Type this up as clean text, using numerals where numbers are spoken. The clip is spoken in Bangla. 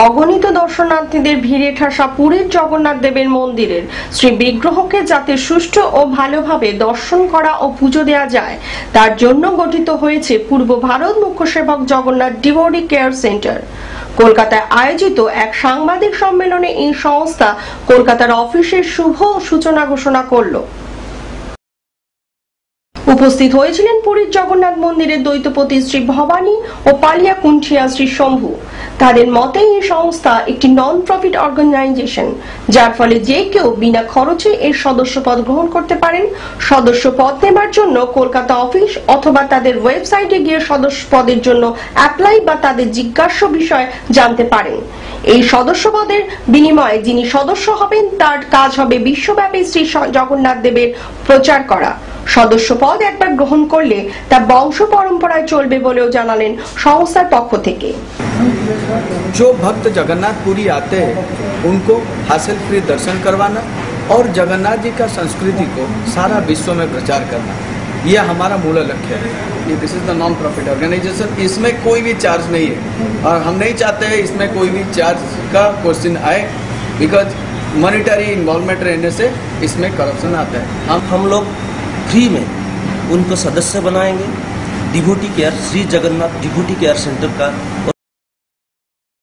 অগণিত দর্শনার্থীদের ভিড়ে ঠাসা পুরীর জগন্নাথ দেবের মন্দিরের শ্রী বিগ্রহকে যাতে সুষ্ঠু ও ভালোভাবে দর্শন করা ও পুজো দেওয়া যায় তার জন্য গঠিত হয়েছে পূর্ব ভারত মুখ্য সেবক জগন্নাথ ডিভোটি কেয়ার সেন্টার। কলকাতায় আয়োজিত এক সাংবাদিক সম্মেলনে এই সংস্থা কলকাতার অফিসের শুভ সূচনা ঘোষণা করল। উপস্থিত হয়েছিলেন পুরীর জগন্নাথ মন্দিরের দ্বৈতপতি শ্রী ভবানী ও পালিয়া কুণ্ঠিয়া শ্রী শম্ভু। তাদের মতে এই সংস্থা একটি নন প্রফিট অর্গানাইজেশন, যার ফলে যে কেউ বিনা খরচে এর সদস্যপদ গ্রহণ করতে পারেন। সদস্যপদ নেবার জন্য কলকাতা অফিস অথবা তাদের ওয়েবসাইটে গিয়ে সদস্যপদের জন্য অ্যাপ্লাই বা তাদের জিজ্ঞাস্য বিষয় জানতে পারেন। এই সদস্যপদের বিনিময়ে যিনি সদস্য হবেন তার কাজ হবে বিশ্বব্যাপী শ্রী জগন্নাথ দেবের প্রচার করা। সদস্যপদ একবার গ্রহণ করলে তা বংশ পরম্পরায় চলবে বলেও জানালেন সংস্থার পক্ষ থেকে। जो भक्त जगन्नाथपुरी आते हैं उनको हासिल फ्री दर्शन करवाना और जगन्नाथ जी का संस्कृति को सारा विश्व में प्रचार करना, यह हमारा मूल लक्ष्य है। This is the non profit organisation. इसमें कोई भी चार्ज नहीं है और हम नहीं चाहते हैं इसमें कोई भी चार्ज का क्वेश्चन आए, बिकॉज मॉनिटरी इन्वॉल्वमेंट रहने से इसमें करप्शन आता है। हम लोग फ्री में उनको सदस्य बनाएंगे। Devotee care Shri Jagannath devotee care centre का